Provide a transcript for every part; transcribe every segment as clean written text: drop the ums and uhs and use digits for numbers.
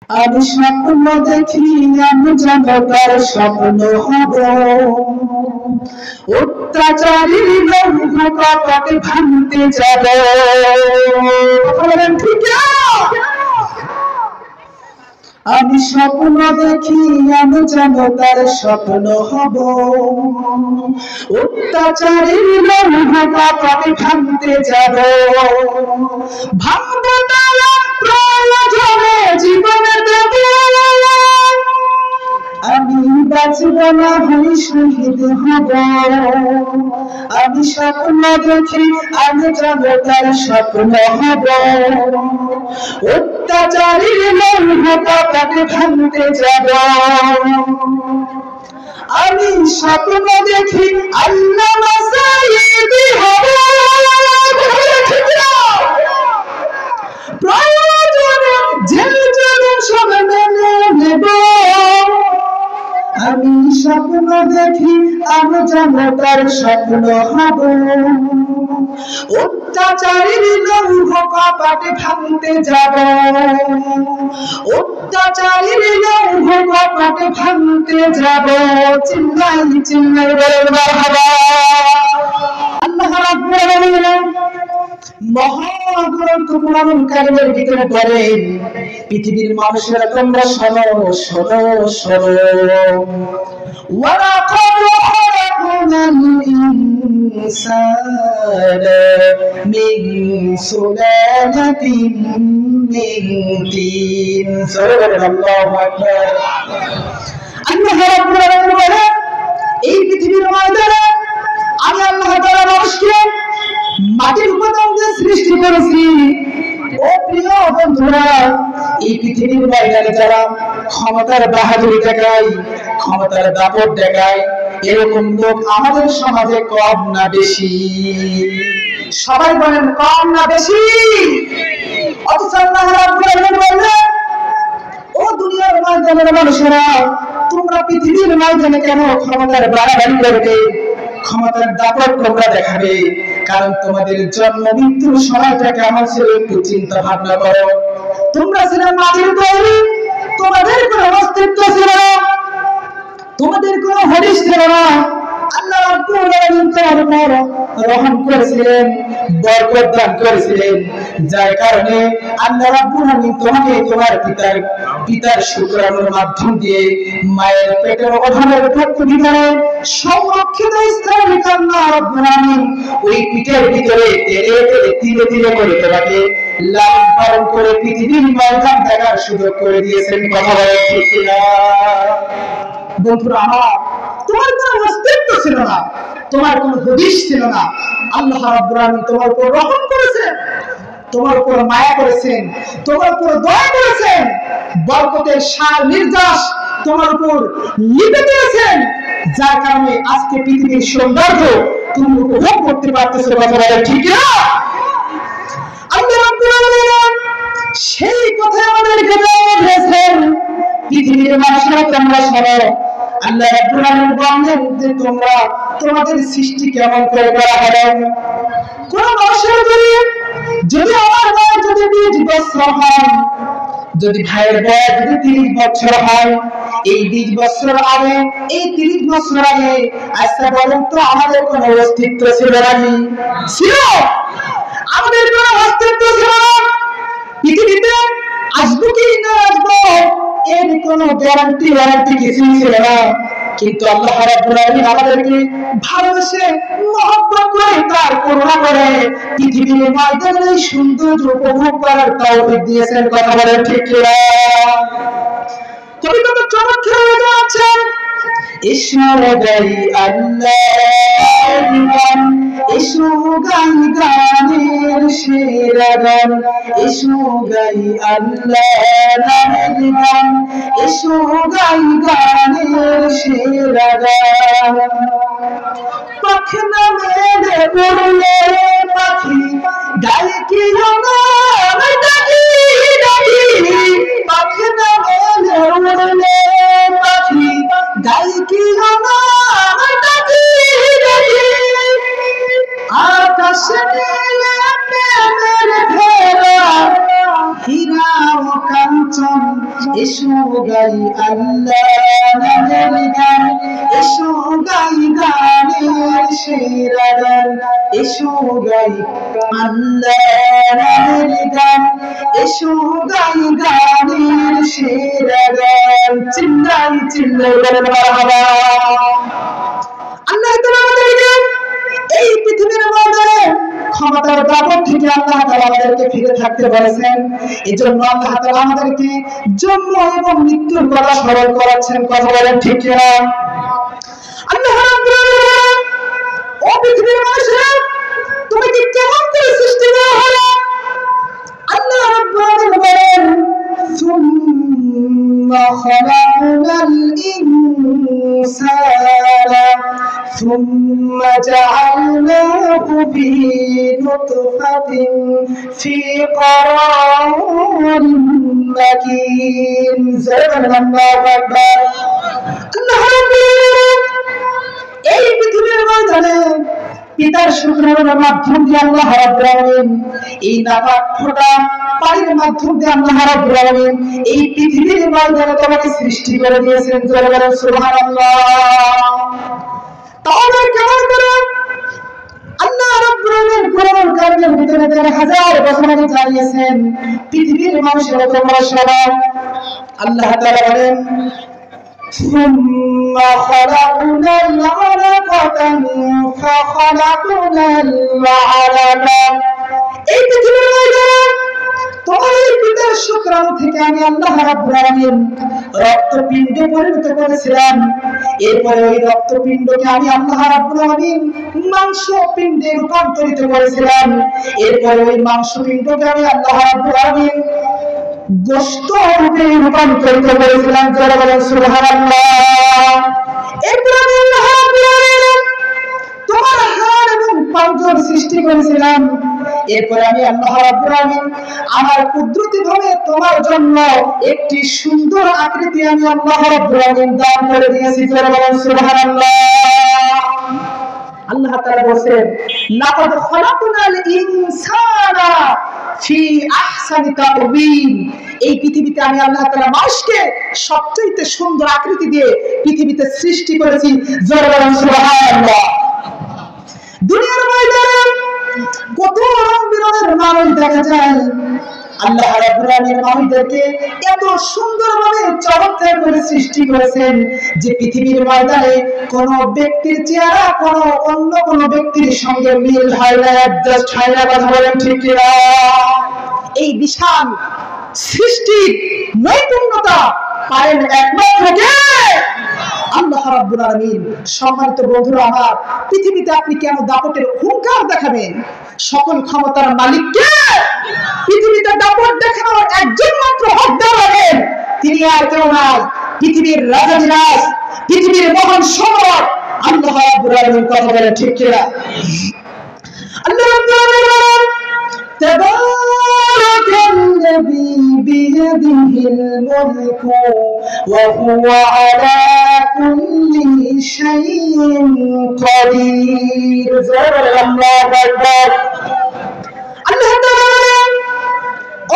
আমি স্বপ্ন দেখি আমি যেন তার স্বপ্ন হব, অত্যাচারীর লৌহ কপাট ভাঙতে যাব। ঠিক আমি স্বপ্ন দেখি আমি যেন তার স্বপ্ন হব, অত্যাচারীর লৌহ কপাট ভাঙতে যাব। ভাঙবো তারা প্রয়োজনে জীবনে দেব, আমি বাঁচব না হই শহীদ হব। আমি স্বপ্ন দেখি আমি যেন তার স্বপ্ন হব, অত্যাচারীর লৌহ কপাট ভাঙতে যাব। আমি স্বপ্ন দেখি আল্লামা সাঈদী হব, প্রয়োজনে জেল জুলুম সব মেনে নেব। আমি স্বপ্ন দেখি আমি যেন তার স্বপ্ন হব, অত্যাচারীর লৌহ কপাট ভাঙতে যাব। অত্যাচারীর লৌহ কপাট ভাঙতে যাব। চিল্লাই চিল্লাই বলেন মারহাবা। আল্লাহ রাব্বুল আলামিন মহাগ্রন্থ কুরআনুল কারীমের ভিতরে বলেন, পৃথিবীর মানুষেরা তোমরা শোনো শোনো শোনো, ওয়ালাকাদ খালাকনাল ইনসানা মিন সুলালাতিন মিন তিন। সুবহানাল্লাহু আকবার। আল্লাহ রাব্বুল আলামিন বলেন, এই পৃথিবীর ময়দানে আমি আল্লাহ তাআলা মানুষকে মাটির উপাদান দিয়ে সৃষ্টি করেছি। ও প্রিয় বন্ধুরা, এই পৃথিবীর ময়দানে যারা ক্ষমতার বাহাদুরি দেখায়, ক্ষমতার দাপট দেখায়, এরকম লোক আমাদের সমাজে কম না বেশি? সবাই বলেন কম না বেশি? অথচ আল্লাহ রাব্বুল আলামিন বললেন, ও দুনিয়ার ময়দানের মানুষেরা, তোমরা পৃথিবীর ময়দানে কেন ক্ষমতার বাড়াবাড়ি করবে, ক্ষমতার দাপট তোমরা দেখাবে? কারণ তোমাদের জন্ম মৃত্যুর সময়টা কেমন ছিল একটু চিন্তা ভাবনা করো। তোমরা ছিলে মাটির তৈরি, তোমাদের কোনো অস্তিত্ব ছিল না, তোমাদের কোনো হদিস ছিল না। আল্লাহ রাব্বুল আলামিন তোমার উপর রহম করেছিলেন, বরকত দান করেছিলেন, যার কারণে আল্লাহ রাব্বুল আলামিন তোমাকে তোমার পিতার শুকরানোর মাধ্যম দিয়ে মায়ের পেটের অভাবের ভিতরে সংরক্ষিত স্থানে আল্লাহ রাব্বুল আলামিন ওই পিঠের ভিতরে তিলে তিলে করে তোমাকে লালন পালন করে পৃথিবীর ময়দান দেখার সুযোগ করে দিয়েছেন। কথা বলেন ঠিক কিনা? বন্ধুরা আমার, তোমার কোনো অস্তিত্ব ছিল না, তোমার কোনো হদিস ছিল না। আল্লাহ রাব্বুল আলামিন তোমার উপর রহম করেছেন, তোমার উপর মায়া করেছেন, তোমার উপর দয়া করেছেন, বরকতের সার নির্যাস তোমার উপর লিপে দিয়েছেন, যার কারণে আজকে পৃথিবীর সৌন্দর্য তুমি উপভোগ করতে পারতেছো। কথা বলেন ঠিক না? আল্লাহ রাব্বুল আলামিন সেই কথা আমাদেরকে বলেছেন, পৃথিবীর মানুষেরা তোমরা শোনো। আল্লাহ রাব্বুল আলামিন বলেন যে তোমরা তোমাদের সৃষ্টি কেমন করে করা হবে। কোন মানুষের যদি আমার বয়স যদি 20 বছর হয়, যদি ভাইয়ের বয়স যদি 30 বছর হয়, এই 20 বছর আগে, এই 30 বছর আগে আচ্ছা বলেন তো আমাদের কোন অস্তিত্ব ছিল নাকি? ছিল? আমাদের কোন অস্তিত্ব ছিল না? পৃথিবীতে আসবো কি না আসবো এর কোন গ্যারান্টি কিছুই ছিল না। কিন্তু আল্লাহ রাব্বুল আলামিন আমাদেরকে ভালোবেসে মহব্বত করে তার করুণা করে পৃথিবীর ময়দানে সুন্দর উপভোগ করার তৌফিক দিয়েছেন। কথা বলেন ঠিক কিনা? কবি কত চমৎকার হয়ে যাচ্ছেন, এসো গাই আল্লাহর গান, এসো গাই গানের সেরা গান, এসো গাই আল্লাহর গান, এসো গাই গানের সেরা গান। পাখি নামে উড়লে পাখি গাই কি গান, ডাকি ডাকি পাখি নামে উড়লে পাখি গাই কি গান, ডাকি ডাকি আকাশে নীলে প্রেমের ঘেরা হীরা ও কাঞ্চন এসো গাই আল্লাহ নামের গান, এসো গাই গানের সেরা গান, এসো গাই আল্লাহ নামের গান, এসো গাই গানের সেরা গান। চিল্লাই চিল্লাই বলেন মারহাবা। আল্লাহ তাআলা আমাদেরকে এই পৃথিবীর মধ্যে ক্ষমতার দাপট থেকে আল্লাহ তাআলা আমাদেরকে ফিরে থাকতে বলেছেন। এজন্য আল্লাহ তাআলা আমাদেরকে জন্ম এবং মৃত্যুর কথা স্মরণ করাচ্ছেন। কথা বলেন ঠিক কিনা? আল্লাহ রাব্বুল আলামিন ও পৃথিবীর মানুষেরা, তোমাকে কেমন করে সৃষ্টি করা হলো? আল্লাহ রাব্বুল আলামিন বলেন, সুম্মা খালাকনাল ইনসানা সুম্মা জাআলনাহু ফি নুতফাতিন ফি ক্বারারিন মাকিন। আল্লাহু আকবার। আল্লাহ রাব্বুল আলামিন এই পৃথিবীর মধ্যে পিতার শুকরানার মাধ্যম দিয়ে আল্লাহ রাব্বুল আলামিন এই নাপাক ফোঁটা পানির মাধ্যম দিয়ে আল্লাহ রাব্বুল আলামিন এই পৃথিবীর মধ্যে তোমাকে সৃষ্টি করে দিয়েছেন। জোরে বলেন সুবহানাল্লাহ। তাহলে কেমন করে আল্লাহ রাব্বুল আলামিন কোরআন কারিমের ভিতরে 1000 বছর আগে জানিয়েছেন পৃথিবীর মানুষেরা তোমরা সবাই। আল্লাহ তাআলা বলেন, ثم خلقنا العلقة فخلقنا العلقة। এই পৃথিবীর মধ্যে তোমার পিতার শুকরাণু থেকে আমি আল্লাহ রাব্বুল আলামিন রক্তপিণ্ডে পরিণত করেছিলাম। এরপরে ওই রক্তপিণ্ডকে আমি আল্লাহ রাব্বুল আলামিন মাংসপিণ্ডে রূপান্তরিত করেছিলাম। এরপরে ওই মাংসপিণ্ডকে আমি আল্লাহ রাব্বুল আলামিন গোশত রূপে রূপান্তরিত করেছিলাম। যারা বলেন সুবহানাল্লাহ। এরপরে আমি আল্লাহ রাব্বুল আলামিন তোমার হাড় এবং পাঁজর সৃষ্টি করেছিলাম। এরপরে আমি আল্লাহ রাব্বুল আলামিন আমার কুদরতি ভাবে তোমার জন্য একটি সুন্দর আকৃতি আমি আল্লাহ রাব্বুল আলামিন দান করে দিয়েছি। যারা বলেন সুবহানাল্লাহ। আল্লাহ তাআলা বলেন, লাকাদ খালাকনাল ইনসানা ফি আহসানি তাকওয়িম। এই পৃথিবীতে আমি আল্লাহ তাআলা মানুষকে সবচেয়ে সুন্দর আকৃতি দিয়ে পৃথিবীতে সৃষ্টি করেছি। যারা বলেন সুবহানাল্লাহ। দুনিয়ার ময়দানে কত রং বেরঙের মানুষ দেখা যায়। আল্লাহ রাব্বুল আলামিন মানুষদেরকে এত সুন্দরভাবে চমৎকার করে সৃষ্টি করেছেন যে পৃথিবীর ময়দানে কোন ব্যক্তির চেহারা কোন অন্য কোন ব্যক্তির সঙ্গে মিল হয় না, অ্যাডজাস্ট হয় না। কথা বলেন ঠিক কিনা? এই বিশাল সৃষ্টির নৈপুণ্যতা পারেন একমাত্র কে? আল্লাহ রাব্বুল আলামিন। সম্মানিত বন্ধুরা আমার, পৃথিবীতে আপনি কেন দাপটের হুঙ্কার দেখাবেন? সকল ক্ষমতার মালিক কে? পৃথিবীতে দাপট দেখানোর একজন মাত্র হকদার আছেন, তিনি আর কেউ নয়, পৃথিবীর রাজাধিরাজ, পৃথিবীর মহান সম্রাট আল্লাহ রাব্বুল আলামিন। কথা বলে ঠিক কিনা? আল্লাহ রাব্বুল আলামিন তাবারাকাল্লাযী বিয়াদিহিল মুলকু ওয়া হুয়া আলা কুল্লি শাইইন কাদির। আল্লাহু আকবার। আল্লাহ তাআলা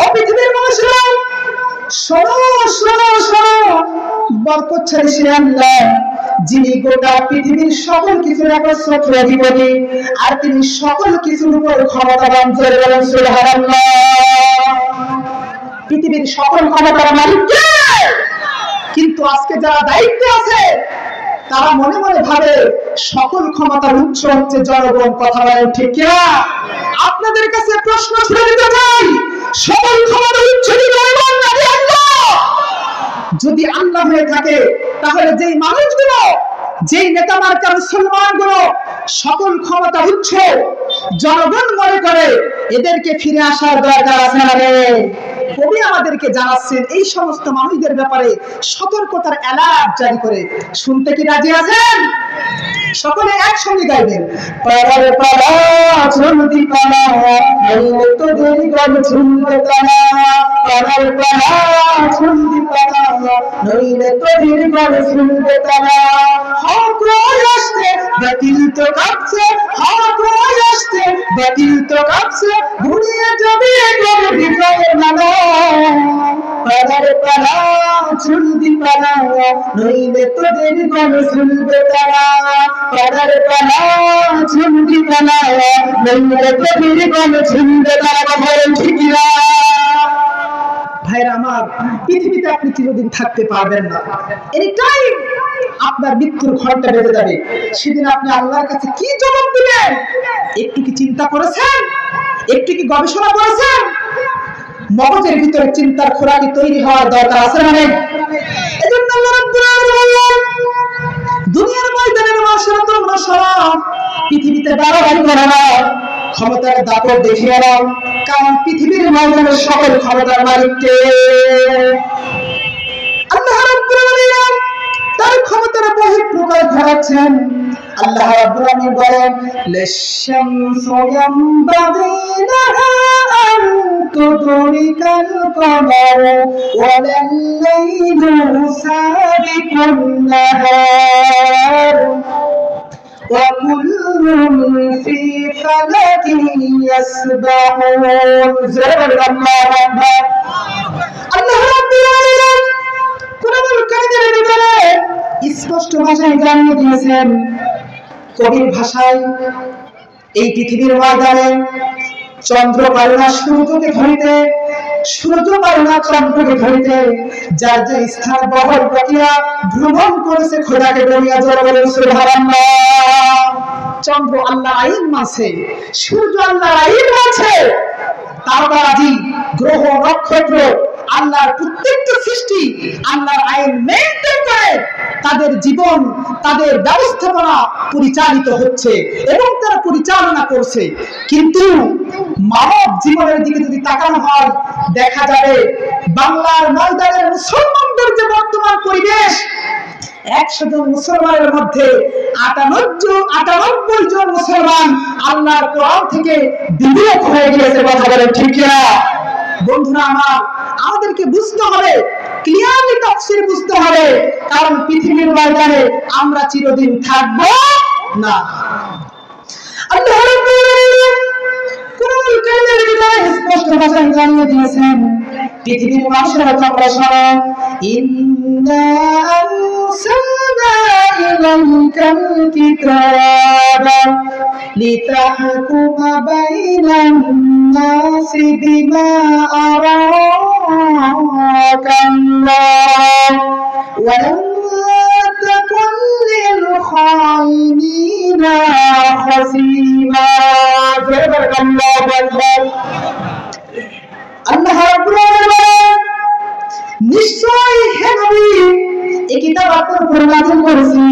ও পৃথিবীর মানুষরা, শোনো শোনো শোনো, বরকতশালী সে আল্লাহ যিনি গোটা পৃথিবীর সকল কিছুর একচ্ছত্র অধিপতি, আর তিনি সকল কিছুর উপর ক্ষমতাবান। জোরে বলেন সুবহানাল্লাহ। পৃথিবীর সকল ক্ষমতার মালিক কে? কিন্তু আজকে যারা দায়িত্বে আছে তারা মনে মনে ভাবে সকল ক্ষমতার উৎস হচ্ছে জনগণ। কথা বলেন ঠিক কিনা? আপনাদের কাছে প্রশ্ন ছুড়ে দিতে চাই, সকল ক্ষমতার উৎস কি জনগণ নাকি আল্লাহ? যদি আল্লাহ হয়ে থাকে তাহলে যেই মানুষগুলো, যেই নেতা মার্কা মুসলমানগুলো সকল ক্ষমতার উৎস জনগণ মনে করে, এদেরকে ফিরে আসার দরকার আছে না? কবি আমাদেরকে জানাচ্ছেন এই সমস্ত মানুষদের ব্যাপারে সতর্কতার অ্যালার্ট জারি করে। শুনতে কি রাজি আছেন? সকলে একসঙ্গে গাইবেন। পাড়ার পাড়া চলতি পাড়া তোদের গান শুনতে পাড়া, পাড়ার পাড়া চলতি পাড়া নইলে তোদের গলে শুনবে তারা। হক আসছে বাতিল তো কাঁপছে, হক আসছে বাতিল তো কাঁপছে, ঘুরিয়ে যাবে এবার বিজয়ের নানা। পাড়ার পাড়া চলতি পাড়া, নইলে তোদের গলে শুনবে তারা। পাড়ার পাড়া চলতি পাড়া, নইলে তোদের গলে শুনবে তারা। বলেন ঠিক না? ভাইরা আমার, পৃথিবীতে আপনি চিরদিন থাকতে পারবেন না। এটাই আপনার মৃত্যুর ঘন্টা বেজে যাবে। সেদিন আপনি আল্লাহর কাছে কি জবাব দিবেন? একটু কি চিন্তা করেছেন? একটু কি গবেষণা করেছেন? মগজের ভিতরে চিন্তার খোরাকি তৈরি হওয়ার দরকার আছে না নেই? এজন্য আল্লাহ রাব্বুল আলামিন বললেন, দুনিয়ার ময়দানের মানুষেরা তোমরা সব পৃথিবীতে বাড়াবাড়ি করো না, ক্ষমতার দাপট দেখিয়ে নাও, কারণ পৃথিবীর ময়দানের সকল ক্ষমতার মালিক কে? আল্লাহ রাব্বুল আলামিন তার ক্ষমতার বহিঃপ্রকাশ ঘটাচ্ছেন। আল্লাহ রাব্বুল আলামিন বলেন, লিশ-শামসু ইয়ানবাগি লাহা আন তুদরিকাল কমার ওয়াল-লাইলু সাবিকুন নাহার ওয়া কুল্লুন ফি ফালাকিন ইয়াসবাহুন। আল্লাহু আকবার। আল্লাহ রাব্বুল আলামিন কুরআনুল কারীমের ভিতরে স্পষ্ট ভাষায় জানিয়ে দিয়েছেন, কবির ভাষায়, এই পৃথিবীর ময়দানে চন্দ্র পারে না সূর্যকে ধরিতে, সূর্য পারে না চন্দ্রকে ধরিতে, যার যে স্থান বহর প্রক্রিয়া ভ্রমণ করেছে খোদাকে বলিয়া জোরে বলেন সুবহানাল্লাহ। চন্দ্র আল্লাহর আইন মানছে, সূর্য আল্লাহর আইন মানছে, তারকারাজি, গ্রহ, নক্ষত্র, আল্লাহর প্রত্যেকটা সৃষ্টি আল্লাহর আইন মেইনটেইন করে তাদের জীবন, তাদের ব্যবস্থাপনা পরিচালিত হচ্ছে এবং তারা পরিচালনা করছে। কিন্তু মানব জীবনের দিকে যদি তাকানো হয়, দেখা যাবে বাংলার ময়দানের মুসলমানদের যে বর্তমান পরিবেশ, 100 জন মুসলমানের মধ্যে 98 জন মুসলমান আল্লাহর কোরআন থেকে বিমুখ হয়ে গিয়েছে। কথা বলেন ঠিক না? বন্ধুরা আমার, আমাদেরকে বুঝতে হবে, ক্লিয়ারলি তাফসীর বুঝতে হবে, কারণ পৃথিবীর ময়দানে আমরা চিরদিন থাকবো না। আল্লাহ রাব্বুল আলামিন কুরআনুল কারীমের ভিতরে স্পষ্ট ভাষায় জানিয়ে দিয়েছেন, পৃথিবীর মানুষেরা তোমরা শোনো, ইন্না আরসালনা ইলাইকাল কিতাবা লিতাহকুমা বাইনান নাসি বিমা আরাকাল্লাহ ওয়া লা তাকুন লিল খাইনিনা খাসীমা। আল্লাহু আকবার। আল্লাহ রাব্বুল আলামিন নিশ্চয় হে নবী, এই কিতাব আপনার উপর নাযিল করেছি,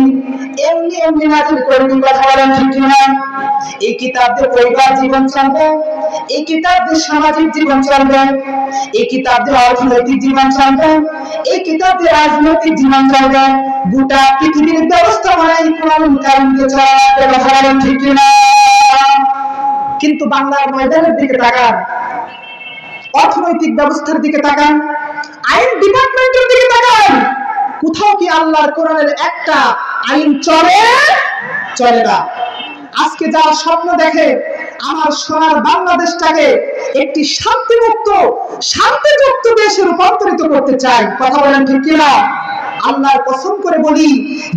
এমনি এমনি নাযিল করিনি। কথা বলেন ঠিক না? এই কিতাব দিয়ে পরিবার জীবন চলবে, এই কিতাব দিয়ে সামাজিক জীবন চলবে, এই কিতাব দিয়ে অর্থনৈতিক জীবন চলবে, এই কিতাব দিয়ে রাজনৈতিক জীবন চলবে, গোটা পৃথিবীর ব্যবস্থাপনা এই কোরআনুল কারীম দিয়ে চলবে। কথা বলেন ঠিক না? কিন্তু বাংলার ময়দানের দিকে তাকান, অর্থনৈতিক ব্যবস্থার দিকে তাকান, আইন ডিপার্টমেন্টের দিকে তাকান, কোথাও কি আল্লাহর কোরআনের একটা আইন চলে না। আজকে যারা স্বপ্ন দেখে আমার সোনার বাংলাদেশটাকে একটি শান্তিযুক্ত দেশে রূপান্তরিত করতে চায়, কথা বলেন ঠিক কিনা? আল্লাহর কসম করে বলি,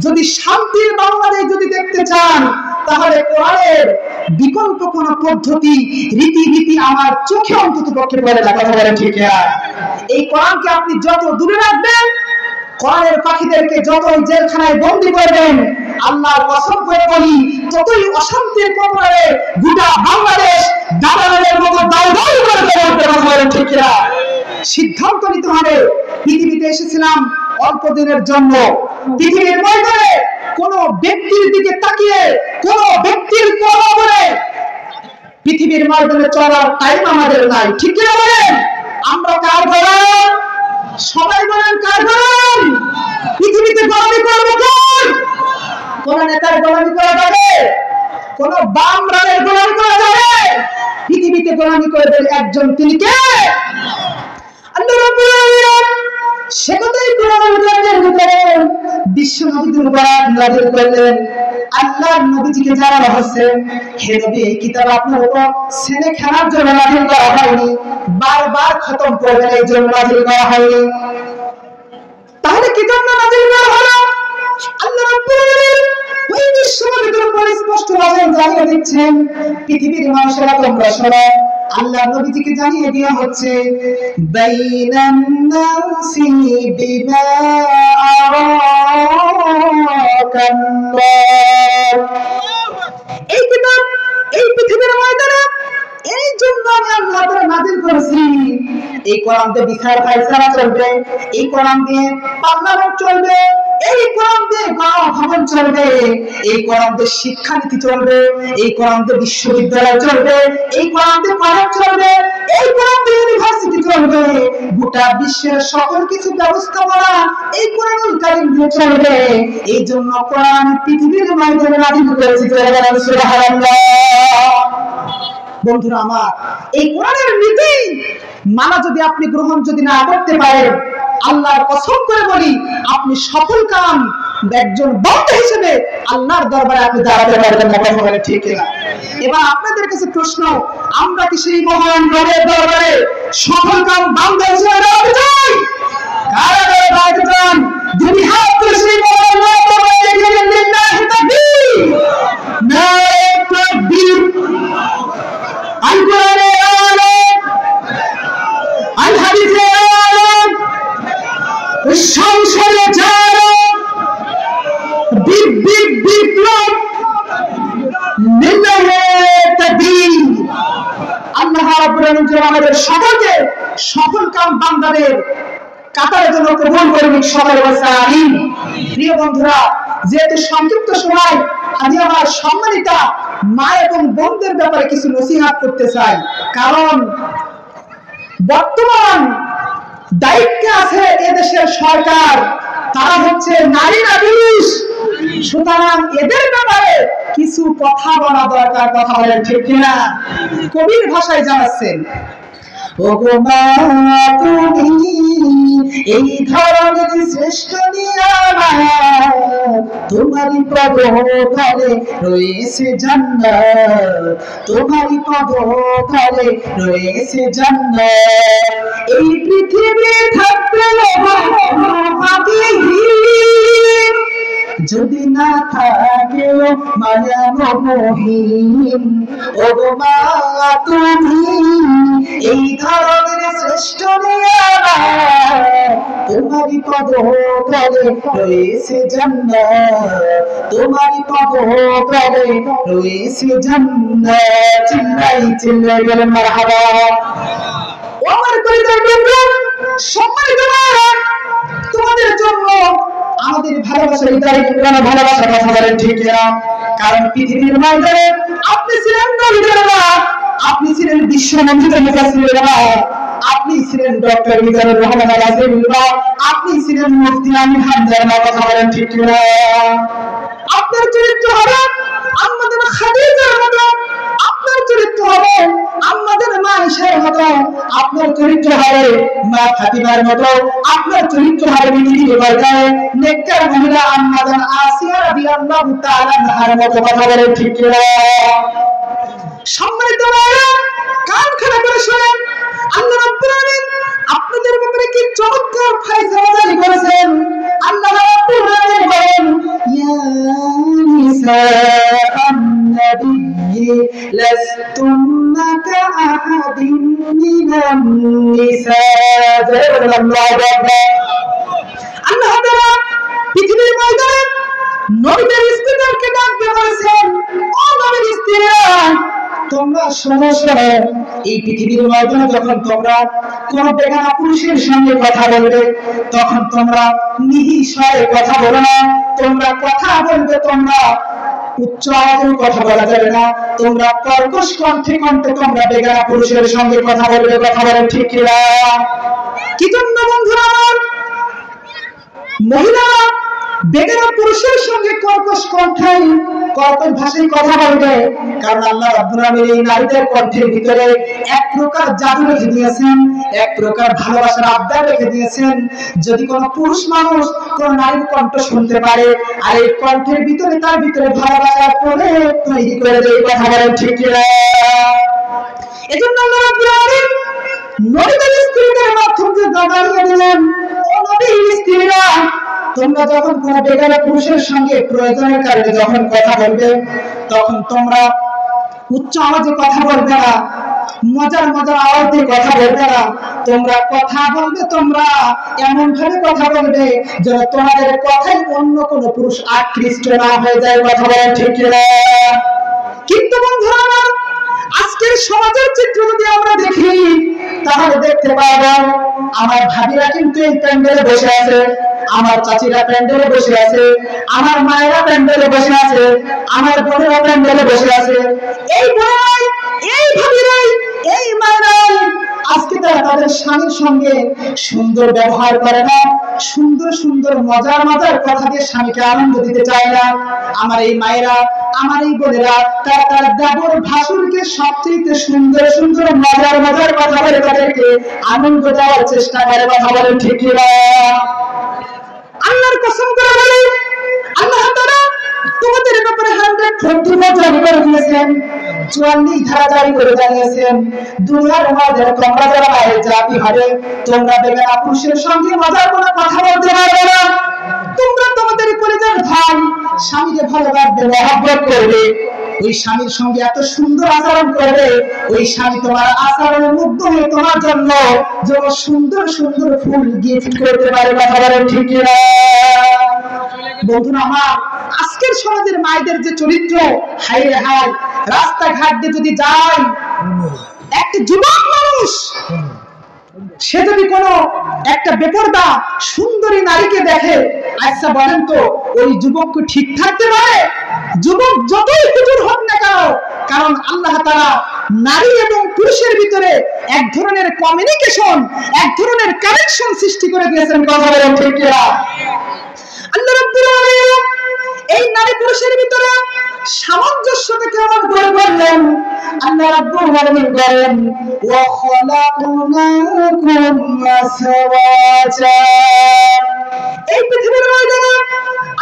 যদি শান্তির বাংলাদেশ যদি দেখতে চান, তাহলে কোরআনের বিকল্প কোন পদ্ধতি, রীতি আমার চোখে অন্তত পক্ষে পড়ে না। কথা বলেন ঠিক কিনা? এই কোরআনকে আপনি যত দূরে রাখবেন, কোরআনের পাখিদেরকে যতই জেলখানায় বন্দী করবেন, আল্লাহর কসম করে বলি, ততই অশান্তির কবলে গোটা বাংলাদেশ দালালের মতো দাউদাউ করে চলবে। কথা বলেন ঠিক কিনা? সিদ্ধান্ত নিতে হবে, পৃথিবীতে এসেছিলাম অল্প দিনের জন্য, পৃথিবীর ময়দানে কোন ব্যক্তির দিকে তাকিয়ে, কোন ব্যক্তির কথা বলে পৃথিবীর ময়দানে চলার টাইম আমাদের নাই। ঠিক কিনা বলেন? আমরা কার গোলাম? সবাই বলেন কার গোলাম? পৃথিবীতে গোলামি করবো কোন? কোন নেতার গোলামি করা যাবে? কোন বাম রাজের গোলামি করা যাবে? পৃথিবীতে গোলামি করবেন একজন, তিনি কে? আল্লাহ রাব্বুল আলামিন সে কথাই কোরআনের ভিতরে বিশ্ব নবীদের উপর নাযিল করলেন। আল্লাহর নবীজিকে জানানো হচ্ছে, হে নবী, এই কিতাব আপনার উপর ছেলে খেলার জন্য নাযিল করা হয়নি, বারবার খতম করবেন এই জন্য নাযিল করা হয়নি। তাহলে কি জন্য নাযিল করা হলো? আল্লাহ রাব্বুল আলামিন ওই বিশ্ব নবীদের উপর স্পষ্ট ভাষায় জানিয়ে দিচ্ছেন, পৃথিবীর মানুষেরা তোমরা শোনো, আল্লাহ নবীজিকে জানিয়ে দেওয়া হচ্ছে, বাইনান নাসি বিমা আরাকাল্লাহ। এই কিতাব এই পৃথিবীর ময়দানে এই জন্য আমি আল্লাহ তাআলা নাযিল করেছি। এই কোরআন দিয়ে বিচার ফায়সালা চলবে, এই কোরআন দিয়ে পার্লামেন্ট চলবে, এই কোরআন দিয়ে গণভবন চলবে, এই কোরআন দিয়ে শিক্ষানীতি চলবে, এই কোরআন দিয়ে বিশ্ববিদ্যালয় চলবে, এই কোরআন দিয়ে কলেজ চলবে, এই কোরআন দিয়ে ইউনিভার্সিটি চলবে। গোটা বিশ্বের সকল কিছু ব্যবস্থাপনা এই কোরআনুল কারীম দিয়ে চলবে। এই জন্য কোরআন পৃথিবীর ময়দানে নাযিল করেছে। সুবহানাল্লাহ। বন্ধুরা আমার, এই কোরআনের নীতি মানা যদি আপনি গ্রহণ যদি না করতে পারেন, আল্লাহর কসম করে বলি, আপনি সফল কাম একজন বক্তা হিসেবে আল্লাহর দরবারে আপনি দাঁড়াতে পারবেন না। কথা বলে ঠিক না? এবার আপনাদের কাছে প্রশ্ন, আমরা কি সেই মহান রবের দরবারে সফল কাম বান্দা হিসেবে দাঁড়াতে চাই? কারা কারা দাঁড়াতে চান? যদি হাত তুলে সেই মহান রবের দরবারে গেলেন, লিল্লাহি তাকবীর, নারে তাকবীর। আল কোরআনের আলোক, আল হাদিসের আলোক, সংসদে যারা বিপ্লব, আল্লাহ রাব্বুল আলামিন আমাদের সকলকে সফল কাম বান্দাদের কাতারে যেন কবুল করুন। সকলে বলছে আমিন। প্রিয় বন্ধুরা, যেহেতু সংক্ষিপ্ত সময়, আমি আমার সম্মানিতা মা এবং বোনদের ব্যাপারে কিছু নসিহত করতে চাই। কারণ বর্তমান দায়িত্বে আছে এদেশের সরকার, তারা হচ্ছে নারী না পুরুষ, সুতরাং এদের ব্যাপারে কিছু কথা বলা দরকার। কথা বলেন ঠিক কিনা? কবির ভাষায় জানাচ্ছেন, ওগো মা তুমি এই ধরনের শ্রেষ্ঠ নিয়ামত, তোমারই পদতলে রয়েছে জান্নাত, তোমারই পদতলে রয়েছে জান্নাত। এই পৃথিবী থাকতে যদি না থাকে মায়া মহিম, ওগো মা তুমি এই ধরনের শ্রেষ্ঠ নিয়ামত, তোমারই পদতলে রয়েছে জান্নাত, তোমারই পদতলে রয়েছে জান্নাত। চিল্লাই চিল্লাই বলেন মারহাবা। ও আমার কলিজার টুকরা, সম্মানিত ভাইরা, তোমাদের জন্য আমাদের ভালোবাসা, হৃদয়ের কোন ভালোবাসা। কথা বলেন ঠিক না? কারণ পৃথিবীর ময়দানে আপনি ছিলেন নবীদের মা, আপনি ছিলেন বিশ্ব নবীদের মুফাসসিরের মা, আপনি ছিলেন ডক্টর মিজানুর রহমান আল-আজহারীর মা, আপনি ছিলেন মুফতি আমিন হামজার মা। কথা বলেন ঠিক না? আপনার চরিত্র হবে আমাদের খাদিজার মতো, আপনার চরিত্র হবে আমাদের মা আয়েশার মতো, আপনার চরিত্র হবে মা ফাতিমার মতো, আপনার চরিত্র হবে পৃথিবীর ময়দানে নেককার মহিলা আমাদের আসিয়া রাদিয়াল্লাহু তাআলা আনহার মতো। কথা বলেন ঠিক না? সম্মানিত ভাইরা, কান খাড়া করে শুনেন, আল্লাহ রাব্বুল আলামিন আপনাদের ব্যাপারে কি চমৎকার ফয়সালা জারি করেছেন। আল্লাহ রাব্বুল আলামিন বলেন, ইয়া নিসাআন নাবিয়্যি লাস্তুন্না কাআহাদিন মিনান নিসা। আল্লাহু আকবার। আল্লাহ তাআলা পৃথিবীর ময়দানে নবীদের স্ত্রীদেরকে ডাক দিয়ে বলেছেন, ও নবীর স্ত্রীরা, তোমরা শোনো শোনো, এই পৃথিবীর ময়দানে যখন তোমরা কোন বেগানা পুরুষের সঙ্গে কথা বলবে, তখন তোমরা নিহিস্বরে কথা বলো না। তোমরা কথা বলবে, তোমরা উচ্চ আওয়াজে কথা বলা যাবে না, তোমরা কর্কশ কণ্ঠে কণ্ঠে তোমরা বেগানা পুরুষের সঙ্গে কথা বলবে। কথা বলেন ঠিক কিনা? কি জন্য বন্ধুরা আমার, মহিলারা বেগানা পুরুষের সঙ্গে কর্কশ কণ্ঠে কর্কশ ভাষায় কথা বলবে, কারণ আল্লাহ রাব্বুল আলামিন এই নারীদের কণ্ঠের ভিতরে এক প্রকার জাদু রেখে দিয়েছেন, এক প্রকার ভালোবাসার আবদার রেখে দিয়েছেন। যদি কোনো পুরুষ মানুষ কোন নারীর কণ্ঠ শুনতে পারে আর এই কণ্ঠের ভিতরে তার ভিতরে ভালোবাসা তৈরি করে দেয়, কথা বলেন ঠিক কিনা? এজন্য আল্লাহ রাব্বুল আলামিন নবীদের স্ত্রীদের মাধ্যমে জানিয়ে দিলেন, ও নবীর স্ত্রীরা, তোমরা যখন কোন বেগানা পুরুষের সঙ্গে প্রয়োজনের কারণে যখন কথা বলবে, তখন তোমরা উচ্চ আওয়াজে কথা বলবে না, মজার মজার আওয়াজ দিয়ে কথা বলবে না। তোমরা কথা বলবে, তোমরা এমন ভাবে কথা বলবে যেন তোমাদের কথাই অন্য কোন পুরুষ আকৃষ্ট না হয়ে যায়, কথা বলেন ঠিক কিনা? কিন্তু বন্ধুরা আমার, আজকের সমাজের চিত্র যদি আমরা দেখি তাহলে দেখতে পাবো আমার ভাবিরা কিন্তু এই প্যান্ডেলে বসে আছে, আমার চাচিরা প্যান্ডেলে বসে আছে, আমার মায়েরা প্যান্ডেলে বসে আছে, আমার বোনেরা প্যান্ডেলে বসে আছে। এই বোনেরাই, এই ভাবিরাই, এই মায়েরাই আজকে তারা তাদের স্বামীর সঙ্গে সুন্দর ব্যবহার করে না, সুন্দর সুন্দর মজার মজার কথা দিয়ে স্বামীকে আনন্দ দিতে চায় না। আমার এই মায়েরা, আমার এই বোনেরা তারা তার দেবর ভাসুরকে সবচেয়ে সুন্দর সুন্দর মজার মজার কথা বলে তাদেরকে আনন্দ দেওয়ার চেষ্টা করে, কথা বলেন ঠিক কিনা? আল্লাহর কসম করে বলি, আল্লাহ তাআলা তোমাদের ব্যাপারে 144 জারি করে দিয়েছেন, 44 ধারা জারি করে জানিয়েছেন, দুনিয়ার মধ্যে তোমরা যারা বাইরে জাতি হবে, তোমরা বেগানা পুরুষের সঙ্গে মজার কোনো কথা বলতে পারবে না। তোমরা তোমাদের কলিজার ধন স্বামীকে ভালোবাসবে, মহব্বত করবে, ওই স্বামীর সঙ্গে এত সুন্দর আচরণ করবে, ওই স্বামী তোমার আচরণে মুগ্ধ হয়ে তোমার জন্য যত সুন্দর সুন্দর ফুল গিফট করতে পারে, কথা বলেন ঠিক কিনা? বন্ধুরা আমার, আজকের সমাজের মায়েদের যে চরিত্র, হাই রে হাই, রাস্তাঘাট দিয়ে যদি যায় একটা যুবক মানুষ, সে যদি কোনো একটা বেপরদা সুন্দরী নারীকে দেখে, আচ্ছা বলেন তো ওই যুবককে ঠিক থাকতে পারে? যুবক যতই হুজুর হোক না কেন, কারণ আল্লাহ তাআলা নারী এবং পুরুষের ভিতরে এক ধরনের কমিউনিকেশন, এক ধরনের কানেকশন সৃষ্টি করে দিয়েছেন, কথা বলেন ঠিক কিনা? আল্লাহ রাব্বুল আলামিন এই নারী পুরুষের ভিতরে সামঞ্জস্যতা কেমন করে করলেন? আল্লাহ রাব্বুল আলামিন বলেন, ওয়া খালাকনাকুম আসওয়াজা। এই পৃথিবীর ময়দানে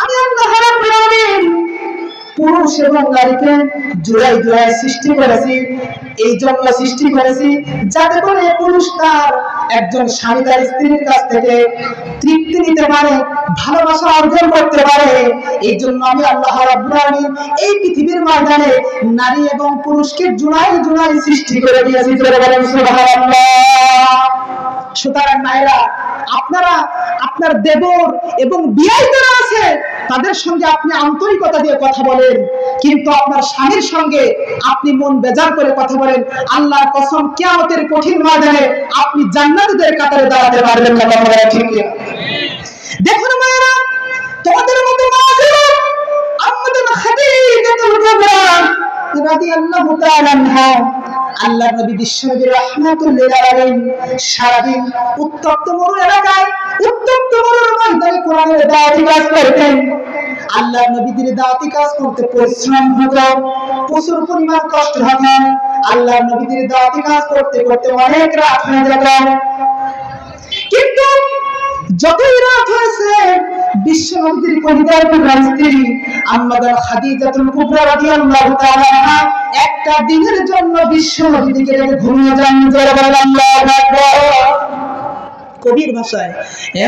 আমি আল্লাহ রাব্বুল আলামিন পুরুষ এবং নারীকে জোড়ায় জোড়ায় সৃষ্টি করেছি। এই জন্য সৃষ্টি করেছি যাতে করে পুরুষ তার একজন স্বামী তার স্ত্রীর কাছ থেকে তৃপ্তি নিতে পারে, ভালোবাসা অর্জন করতে পারে। এই জন্য আমি আল্লাহ রাব্বুল আলামিন এই পৃথিবীর ময়দানে নারী এবং পুরুষকে জোড়ায় জোড়ায় সৃষ্টি করে দিয়েছি, বলেন সুবহানাল্লাহ। সুতরাং মায়েরা, আপনারা আপনার দেবর এবং বিয়াই যারা আছে তাদের সঙ্গে আপনি আন্তরিকতা দিয়ে কথা বলেন, কিন্তু আপনার স্বামীর সঙ্গে আপনি মন বেজার করে কথা বলেন, আল্লাহর কসম কিয়ামতের কঠিন ময়দানে আপনি জান্নাতীদের কাতারে দাঁড়াতে পারবেন না, কথা বলেন ঠিক কিনা? দেখুন মায়েরা, তোমাদের মতো মা ছিল আম্মাতুল খাদিজাতুল কুবরা রাদিয়াল্লাহু তাআলা আনহা। আল্লাহ নবী বিশ্বনবী রাহমাতুল লিল আলামিন সারাদিন উত্তপ্ত মরু এলাকায়, উত্তপ্ত মরুর ময়দানে কোরআনের দাওয়াতি কাজ করতেন। আল্লাহ নবীদের দাওয়াতি কাজ করতে পরিশ্রম হতো, প্রচুর পরিমাণ কষ্ট হতো। আল্লাহ নবীদের দাওয়াতি কাজ করতে করতে অনেক রাত হয়ে যেত। কিন্তু যতই রাত হয়েছে, বিশ্ব নবীর পরিবার স্ত্রী আম্মাদার খাদিজাতুল কুবরা রাদিয়াল্লাহু তাআলা আনহা একটা দিনের জন্য বিশ্ব নবীকে রেখে ঘুমিয়ে যান, জোরে বলেন আল্লাহু আকবার। কবির ভাষায়,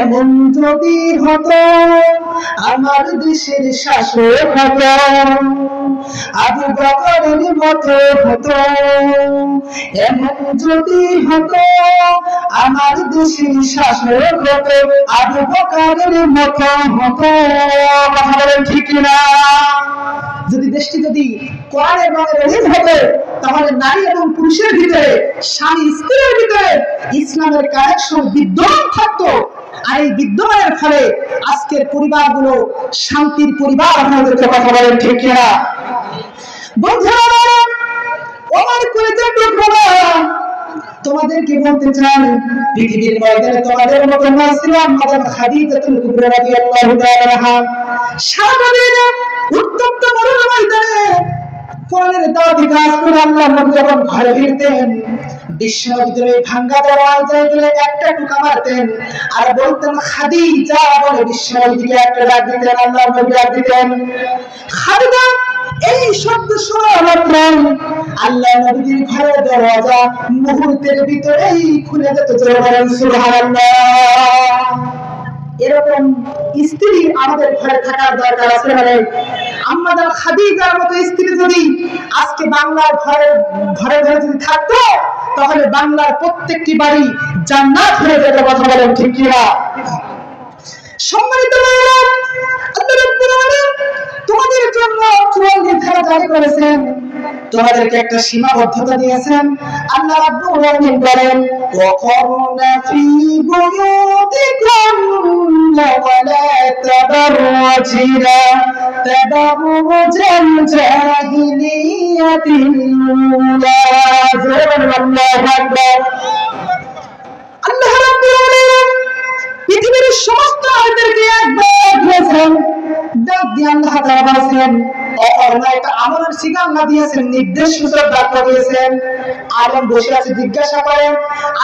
এমন যদি হতো আমার দেশের শাসক হতো, আবু বকরের মতো হতো, এমন যদি হতো আমার দেশের শাসক হতো, আবু বকরের মতো হতো, কথা বলেন ঠিক কিনা? যদি দেশটি যদি কোরআনের রঙে রঙিন হতো, তাহলে নারী এবং পুরুষের ভিতরে, স্বামী স্ত্রীর ভিতরে ইসলামের কানেকশন বিদ্যমান থাকতো। আর এই বিদ্যমানের ফলে আজকের পরিবারগুলো শান্তির পরিবার হয়ে যেত, কথা বলেন ঠিক কিনা? বন্ধুরা, আমার কলিজার টুকরা, তোমাদেরকে বলতে চাই, পৃথিবীর ময়দানে তোমাদের মতো মা ছিল আম্মাদার খাদিজাতুল কুবরা রাদিয়াল্লাহু তাআলা আনহা। সারা উত্তপ্ত মরুর ময়দানে কোরআনের দাওয়াতি কাজ করে আল্লাহ নবী যখন ঘরে ফিরতেন, বিশ্ববিদ্যালয়ে ভাঙ্গা দরজায় গেলে একটা টুকা মারতেন আর বলতেন খাদিজা বলে বিশ্ববিদ্যালয়ে একটা ডাক দিতেন, আল্লাহ নবী ডাক দিতেন খাদিজা। এই শব্দ শোনা মাত্র আল্লাহ নবীর ঘরের দরজা মুহূর্তের ভিতরেই খুলে যেত। সুবহানাল্লাহ। এরকম স্ত্রী আমাদের ঘরে থাকার দরকার আছে। মানে আম্মাজান খাদিজার মতো স্ত্রী যদি আজকে বাংলার ঘরে ঘরে ঘরে যদি থাকতো, তাহলে বাংলার প্রত্যেকটি বাড়ি জান্নাত হয়ে যেত। কথা বলেন ঠিক কি না? সম্মানিত আল্লাহ রাব্বুল আলামিন তোমাদের জন্য চূড়ান্ত নির্ধারণ জারি করেছেন, তোমাদেরকে একটা সীমাবদ্ধতা দিয়েছেন। আল্লাহ রাব্বুল আলামিন বলেন ওয়াকারনা ফি বুয়ুতিকুন্না ওয়া লা তাবাররাজনা তাবাররুজাল জাহিলিয়াতিল উলা। আল্লাহু আকবার। আল্লাহ রাব্বুল আলামিন পৃথিবীর সমস্ত নারীদেরকে একবার দিয়েছেন, ডাক দিয়ে আল্লাহ তাআলা বলেছেন একটা আমলের সিগন্যাল দিয়েছেন, নির্দেশ সূচক বাক্য দিয়েছেন। আলম বসে আছে জিজ্ঞাসা করেন,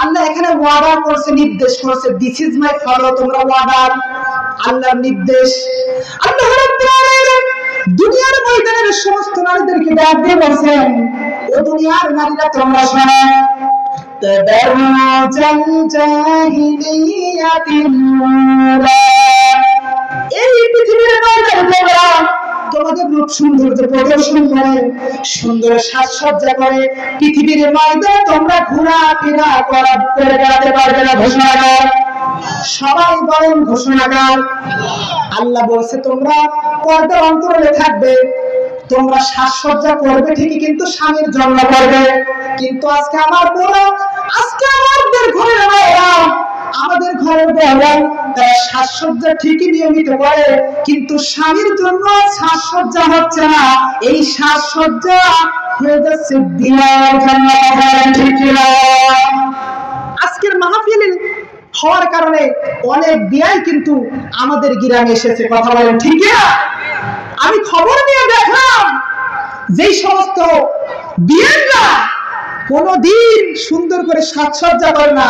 আল্লাহ এখানে ওয়াদা করছে, নির্দেশ করছে, দিস ইজ মাই ফলো, তোমরা ওয়াদার আল্লাহর নির্দেশ। আল্লাহ রাব্বুল আলামিন দুনিয়ার ময়দানের সমস্ত নারীদেরকে ডাক দিয়ে বলেছেন ও দুনিয়ার নারীরা তোমরা শোনো, তাবাররুজাল জাহিলিয়াতিল উলা। এই পৃথিবীর নারীরা তোমাদের রূপ সৌন্দর্য প্রদর্শন করে, সুন্দর সাজসজ্জা করে পৃথিবীর ময়দানে তোমরা ঘোরাফেরা করে বেড়াতে পারবে না। ঘোষণাকার সবাই বলেন ঘোষণাকার। আল্লাহ বলছে তোমরা পর্দার অন্তরালে থাকবে, তোমরা সাজসজ্জা করবে ঠিকই, কিন্তু স্বামীর জন্য করবে। কিন্তু আজকে আমার বলা, আজকে আমাদের ঘরের মেয়েরা, আমাদের ঘরের বউরা তারা সাজসজ্জা ঠিকই নিয়মিত করে, কিন্তু স্বামীর জন্য সাজসজ্জা হচ্ছে না। এই সাজসজ্জা হয়ে যাচ্ছে বিয়ের জন্য। ঠিক না? আজকের মাহফিল হওয়ার কারণে অনেক বিয়ে কিন্তু আমাদের গ্রামে এসেছে। কথা বলেন ঠিক না? আমি খবর নিয়ে দেখলাম যেই সমস্ত বিয়েরা কোনদিন সুন্দর করে সাজসজ্জা করে না,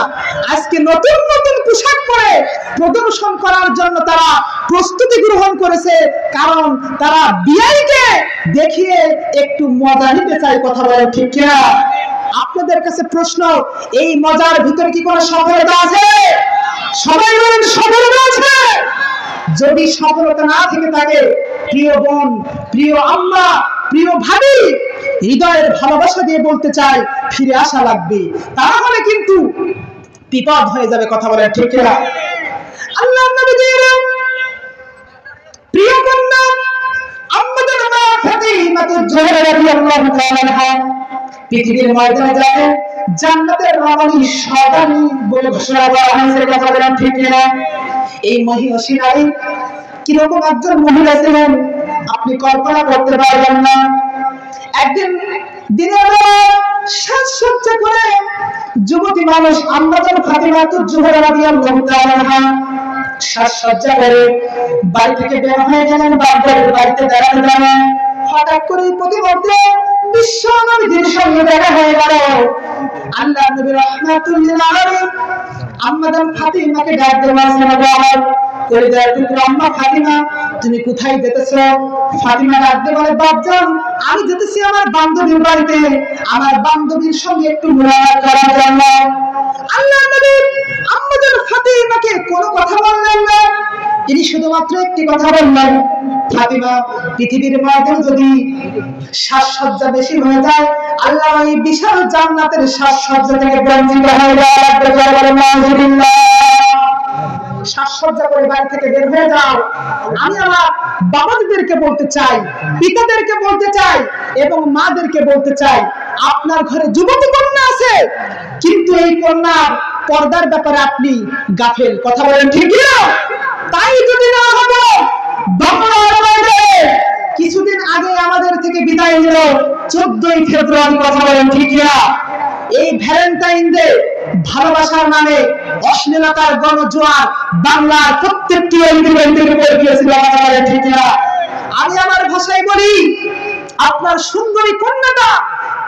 আজকে নতুন নতুন পোশাক পরে প্রদর্শন করার জন্য তারা প্রস্তুতি গ্রহণ করেছে, কারণ তারা বিয়েকে দেখিয়ে একটু মজা নিতে চায়। কথা বলে ঠিক না? আপনাদের কাছে প্রশ্ন, এই মজার ভিতরে কি কোনো সফলতা আছে? সবাই বলেন সফলতা আছে। যদি সফলতা না থেকে থাকে, প্রিয় বোন, প্রিয় আম্মা, প্রিয় ভাবি, হৃদয়ের ভালোবাসা দিয়ে বলতে চাই ফিরে আসা লাগবে, তাহলে কিন্তু বিপদ হয়ে যাবে। কথা বলে ঠিক না? আল্লাহর নবীর প্রিয় কন্যা আম্মাজান ফাতিমা জোহরা রাদিয়াল্লাহু তাআলা আনহা পৃথিবীর ময়দানে যাবে জান্নাতের রমণী সদানি বলে ঘোষণা করা হয়েছে। কথা বলেন ঠিক না? এই মহিষী নারী কিরকম একজন মহিলা ছিলেন আপনি কল্পনা করতে পারবেন না। একদিন দিনের বেলা সাজসজ্জা করে যুবতী মানুষ আম্মাজান ফাতিমা জোহরা রাদিয়াল্লাহু তাআলা আনহা সাজসজ্জা করে বাড়ি থেকে বের হয়ে গেলেন, বাড়িতে বেড়াতে যাবেন। হঠাৎ করে প্রতিমধ্যে বিশ্ব নবীর সঙ্গে দেখা হয়ে গেল। আল্লাহ নবী রাহমাতুল লিল আলামিন আম্মাজান ফাতিমাকে ডাক দিয়ে বললেন, আম্মা ফাতিমা, তুমি কোথায় যেতেছো? ফাতিমা ডাক দিয়ে বলে, বাপজান, আমি যেতেছি আমার বান্ধবীর বাড়িতে, আমার বান্ধবীর সঙ্গে একটু ঘোরাঘুরি করার জন্য। আল্লাহ নবী আম্মাজান ফাতিমাকে কোনো কথা বললেন না, তিনি শুধুমাত্র একটি কথা বললেন, ফাতিমা, পৃথিবীর ময়দানে যদি সাজসজ্জা বেশি হয়ে যায়, আল্লাহ এই বিশাল জান্নাতের সাজসজ্জা থেকে বঞ্চিত হয়ে যাওয়া লাগবে। নাউযুবিল্লাহ। সাজসজ্জা করে বাড়ি থেকে বের হয়ে যাও। আমি আমার বাবাদেরকে বলতে চাই, পিতাদেরকে বলতে চাই এবং মাদেরকে বলতে চাই, আপনার ঘরে যুবতী কন্যা আছে, কিন্তু এই কন্যার পর্দার ব্যাপারে আপনি গাফেল। কথা বলেন ঠিক না? তাই যদি না হতো, কিছুদিন আগে আমাদের থেকে বিদায় নিল 14ই ফেব্রুয়ারি। কথা বলেন ঠিক না? এই ভ্যালেন্টাইন ডে ভালোবাসার নামে অশ্লীলতার গণজোয়ার বাংলার প্রত্যেকটি ঠিক না? আর আমি আমার ভাষায় বলি, আপনার সুন্দরী কন্যাটা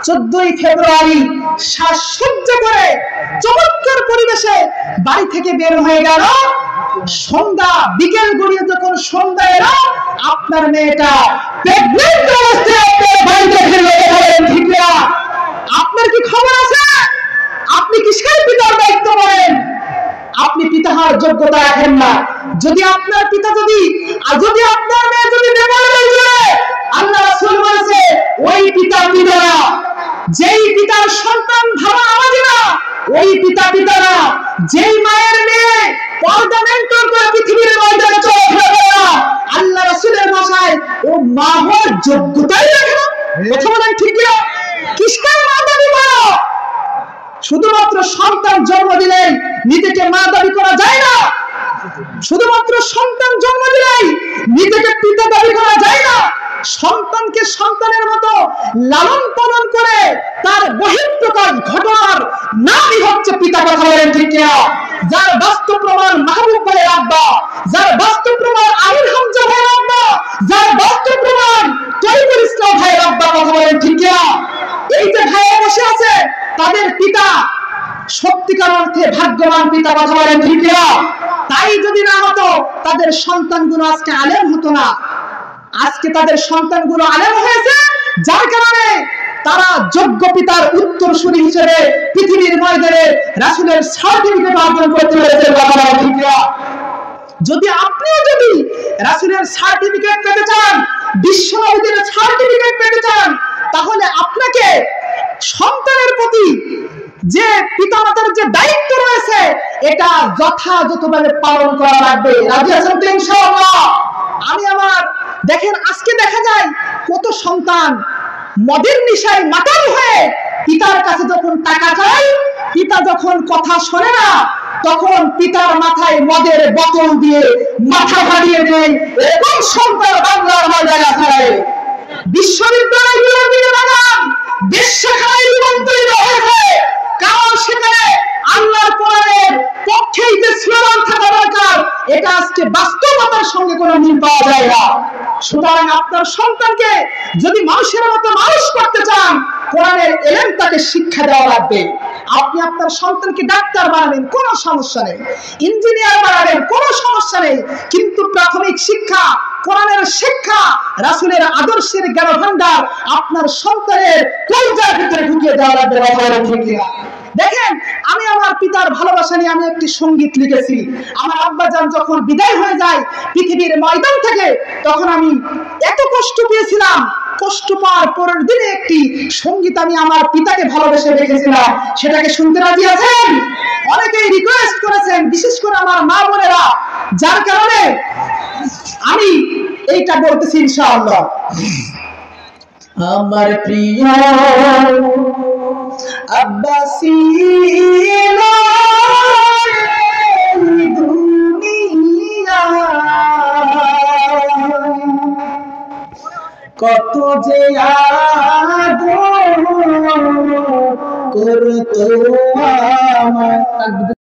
14ই ফেব্রুয়ারি সাজসজ্জ করে চমৎকার পরিবেশে বাড়ি থেকে বের হয়ে গেল। সন্ধ্যা বিকেল গড়িয়ে যখন সন্ধ্যা এলো, আপনার মেয়েটা প্রেগন্যান্ট অবস্থায় আপনার বাড়িতে ফিরলো। ঠিক না? আপনার কি খবর আছে? আপনি কিসের পিতার দায়িত্ব বলেন? আপনি পিতা হওয়ার যোগ্যতা রাখেন না। যদি আপনার পিতা যদি আপনার মেয়ে যদি বেমার হয়ে যায়, আল্লাহ রাসূল বলেছে ওই পিতা না, যেই পিতার সন্তান ভালো আমাদের না, ওই পিতা না, যেই মায়ের মেয়ে পর্দা মেনটেন করে পৃথিবীর ময়দানে চলাফেরা করে না, আল্লাহ রাসূলের ভাষায় ও মা হওয়ার যোগ্যতাই রাখে না। কথা বলেন ঠিক না? কিসকার মা দাবি করো? শুধুমাত্র সন্তান জন্ম দিলেই নিজেকে মা দাবি করা যায় না। শুধুমাত্র সন্তান জন্ম দিলেই নিজেকে পিতা দাবি করা যায় না। সন্তানকে সন্তানের মতো লালন পালন করে তার বহিঃপ্রকাশ ঘটার নামই হচ্ছে পিতা। কথা বলেন ঠিক না? যার বাস্তব প্রমাণ মাহবুব ভাইয়ের আব্বা, যার বাস্তব প্রমাণ আমির হামজা ভাইয়ের আব্বা, যার বাস্তব প্রমাণ তৈবুল ইসলাম ভাইয়ের আব্বা। কথা বলেন ঠিক না? এই যে ভাইয়া বসে আছে, তাদের পিতা সত্যিকার অর্থে ভাগ্যবান পিতা। কথা বলেন ঠিক না? তাই যদি না হতো তাদের সন্তানগুলো আজকে আলেম হতো না। আজকে তাদের সন্তানগুলো আলেম হয়েছে, যার কারণে তারা যোগ্য পিতার উত্তরসূরি হিসেবে পৃথিবীর ময়দানে রাসূলের সার্টিফিকেট অর্জন করতে পেরেছে। কথা বলেন ঠিক না? যদি আপনিও যদি রাসূলের সার্টিফিকেট পেতে চান, বিশ্বনবীদের সার্টিফিকেট পেতে চান, তাহলে আপনাকে সন্তানের প্রতি যে পিতামাতার যে দায়িত্ব রয়েছে, এটা যথাযথভাবে পালন করা লাগবে। রাজি আছেন তো ইনশাআল্লাহ? আমি আমার দেখেন, আজকে দেখা যায় কত সন্তান মদের নেশায় মাতাল হয়ে পিতার কাছে যখন টাকা চায়, পিতা যখন কথা শোনে না, তখন পিতার মাথায় মদের বোতল দিয়ে মাথা ফাটিয়ে দেয়। এরকম সন্তান বাংলার ময়দানে আছে। বিশ্ববিদ্যালয়গুলোর দিকে তাকান, বেশ্যাখানায় রূপান্তরিত হয়েছে। কারণ সেখানে আল্লাহর কোরআনের পক্ষেই যে স্লোগান থাকা দরকার, এটা আজকে বাস্তবতার সঙ্গে কোনো মিল পাওয়া যায় না। সুতরাং আপনার সন্তানকে যদি মানুষের মতো মানুষ করতে চান, কোরআনের ইলম তাকে শিক্ষা দেওয়া লাগবে। আপনি আপনার সন্তানকে ডাক্তার বানাবেন, কোনো সমস্যা নেই, ইঞ্জিনিয়ার বানাবেন, কোনো সমস্যা নেই, কিন্তু প্রাথমিক শিক্ষা, কোরআনের শিক্ষা, রাসূলের আদর্শের জ্ঞান ভান্ডার আপনার সন্তানের কলজার ভিতরে ঢুকিয়ে দেওয়া লাগবে। ঠিক না? দেখেন, আমি আমার পিতার ভালোবাসা নিয়ে আমি একটি সঙ্গীত লিখেছি। আমার আব্বাজান যখন বিদায় হয়ে যায় পৃথিবীর ময়দান থেকে, তখন আমি এত কষ্ট পেয়েছিলাম। কষ্ট পাওয়ার পরের দিনে একটি সঙ্গীত আমি আমার পিতাকে ভালোবেসে লিখেছিলাম। সেটাকে শুনতে রাজি আছেন? অনেকেই রিকোয়েস্ট করেছেন, বিশেষ করে আমার মা বোনেরা, যার কারণে আমি এইটা বলতেছি ইনশাআল্লাহ। আমার প্রিয় আব্বাসির দুনিয়া কত যে আদর করতো আমার।